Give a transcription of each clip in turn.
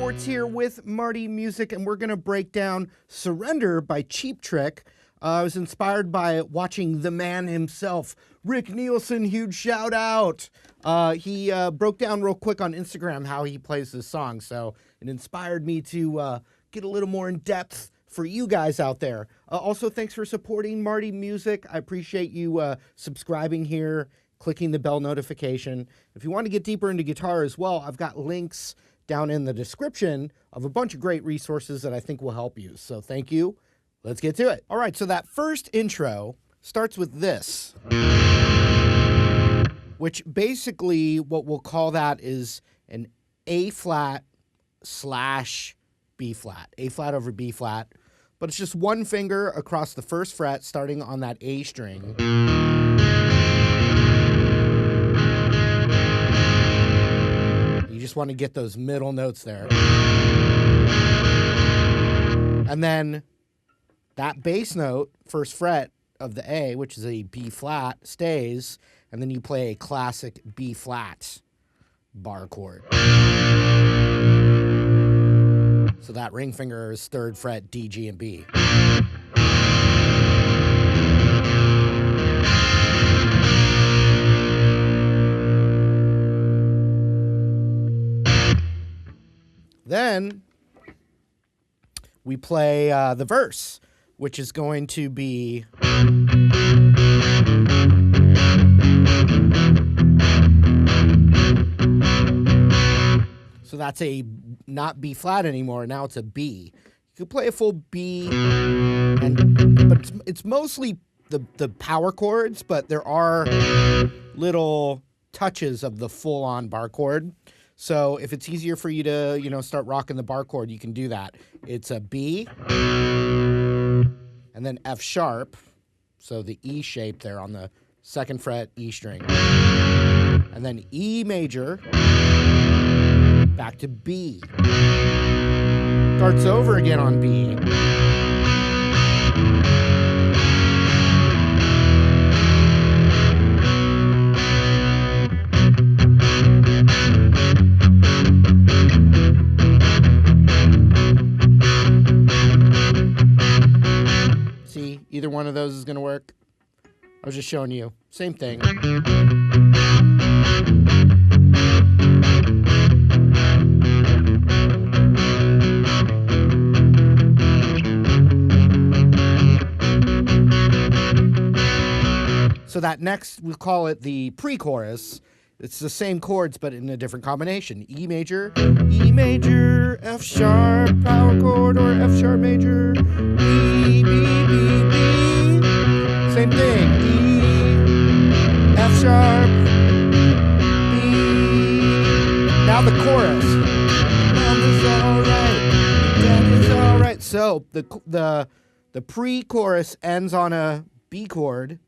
Sports here with Marty Music, and we're going to break down Surrender by Cheap Trick. I was inspired by watching the man himself, Rick Nielsen. Huge shout out. He broke down real quick on Instagram how he plays this song, so it inspired me to get a little more in depth for you guys out there. Also, thanks for supporting Marty Music. I appreciate you subscribing here, clicking the bell notification. If you want to get deeper into guitar as well, I've got links down in the description of a bunch of great resources that I think will help you. So thank you. Let's get to it. All right, so that first intro starts with this, which basically what we'll call that is an A flat slash B flat, A flat over B flat, but it's just one finger across the first fret starting on that A string. You just want to get those middle notes there. And then that bass note, first fret of the A, which is a B flat, stays, and then you play a classic B flat bar chord. So that ring finger is third fret, D, G, and B. Then we play the verse, which is going to be so that's a not B flat anymore. Now it's a B. You could play a full B, but it's mostly the power chords, but there are little touches of the full-on bar chord. So if it's easier for you to, start rocking the bar chord, you can do that. It's a B, and then F sharp, so the E shape there on the second fret, E string. And then E major, back to B. Starts over again on B. Either one of those is going to work. I was just showing you. Same thing. So that next, we'll call it the pre-chorus. It's the same chords, but in a different combination. E major, F sharp, power chord, or F sharp major, B, B, B, B. Same thing. E, F sharp, B. Now the chorus. Mom is all right, Dad is all right. So the pre-chorus ends on a B chord,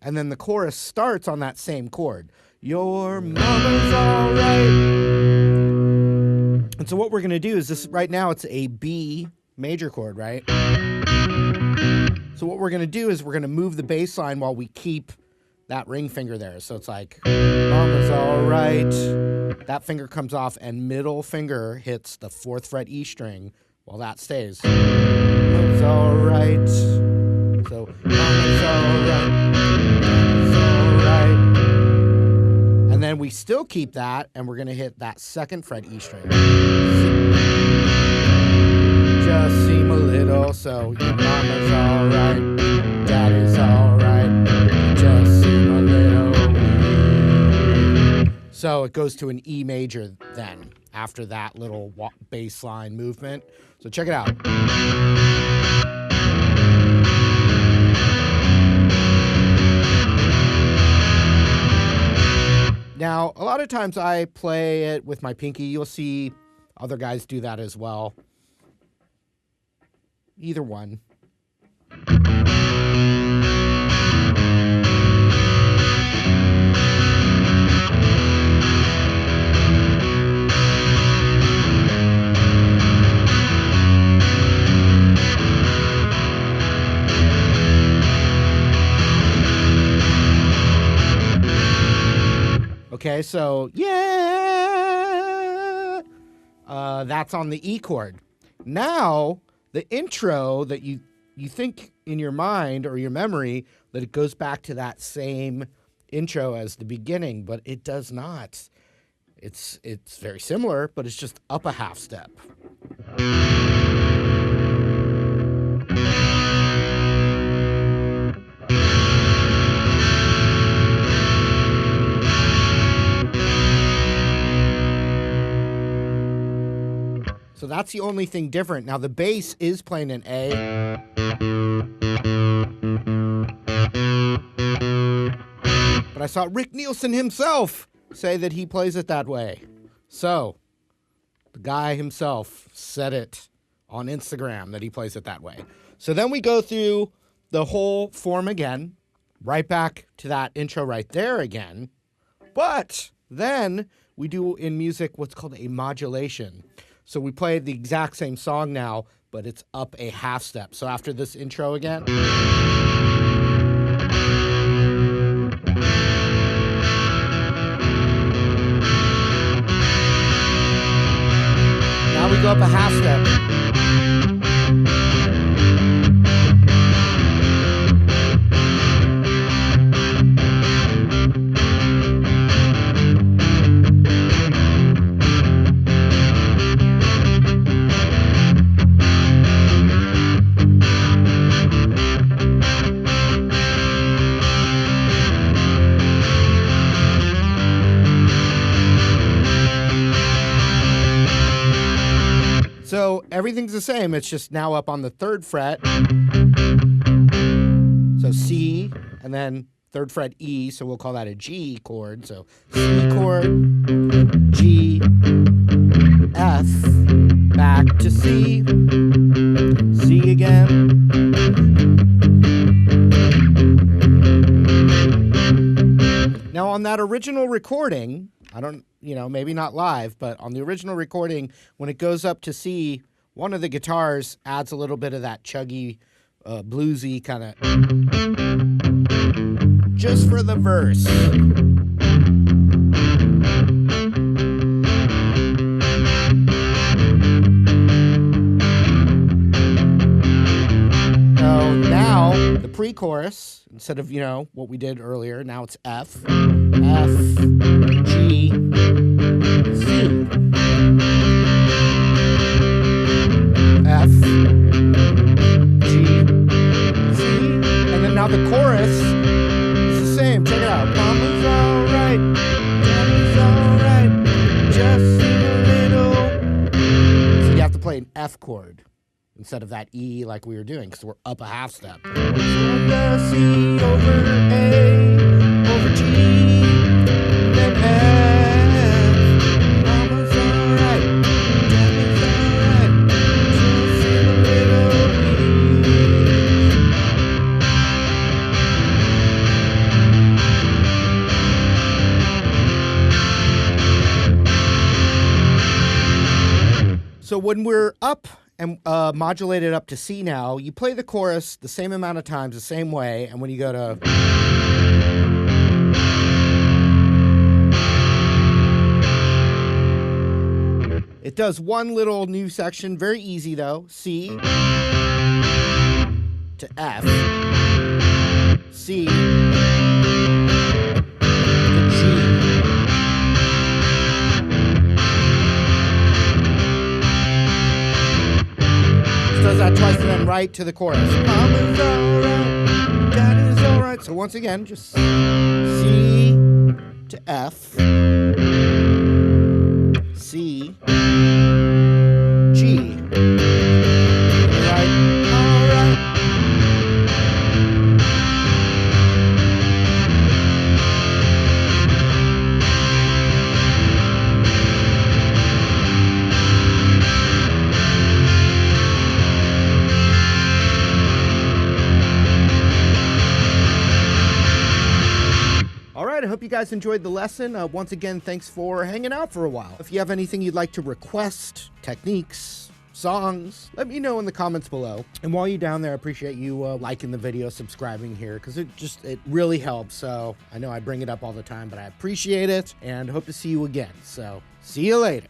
and then the chorus starts on that same chord. Your mama's all right. And so what we're going to do is this, right now it's a B major chord, right? So what we're going to do is we're going to move the bass line while we keep that ring finger there. So it's like, mama's all right. That finger comes off and middle finger hits the fourth fret E string while that stays. Mama's all right. So mama's all right. Mama's all right. And then we still keep that, and we're going to hit that second fret E string. Just seem a little, so your mama's all right, daddy's all right, just seem a little weird. So it goes to an E major then, after that little bass line movement. So check it out. Now, a lot of times I play it with my pinky. You'll see other guys do that as well. Either one. Okay, so, yeah, that's on the E chord. Now, the intro that you think in your mind or your memory that it goes back to that same intro as the beginning, but it does not. It's very similar, but it's just up a half step. So that's the only thing different. Now the bass is playing an A. But I saw Rick Nielsen himself say that he plays it that way. So the guy himself said it on Instagram that he plays it that way. So then we go through the whole form again, right back to that intro right there again. But then we do in music what's called a modulation. So we play the exact same song now, but it's up a half step. So after this intro again. Now we go up a half step. So everything's the same. It's just now up on the 3rd fret. So C, and then 3rd fret E. So we'll call that a G chord. So C chord, G, F, back to C, C again. Now on that original recording, maybe not live, but on the original recording, when it goes up to C, one of the guitars adds a little bit of that chuggy, bluesy kind of, just for the verse. So now the pre-chorus, instead of, what we did earlier, now it's F, F, G, C, F, G, C, and then now the chorus is the same. Check it out. Mama's alright, Daddy's alright, just sing a little. So you have to play an F chord instead of that E like we were doing, because we're up a half step. Under C over A over G, then F. Mama's alright, Daddy's alright, just sing a little bit. So when we're up and modulated up to C now, you play the chorus the same amount of times, the same way, and when you go to... It does one little new section, very easy though. C to F, C to G. Does that twice and then right to the chorus. Mama's alright, Daddy's alright. So once again, just C to F, C, G. Right, alright. I hope you guys enjoyed the lesson. Once again, thanks for hanging out for a while. If you have anything you'd like to request, techniques, songs, let me know in the comments below. And while you're down there, I appreciate you liking the video, subscribing here, because it really helps. So I know I bring it up all the time, but I appreciate it and hope to see you again. So see you later.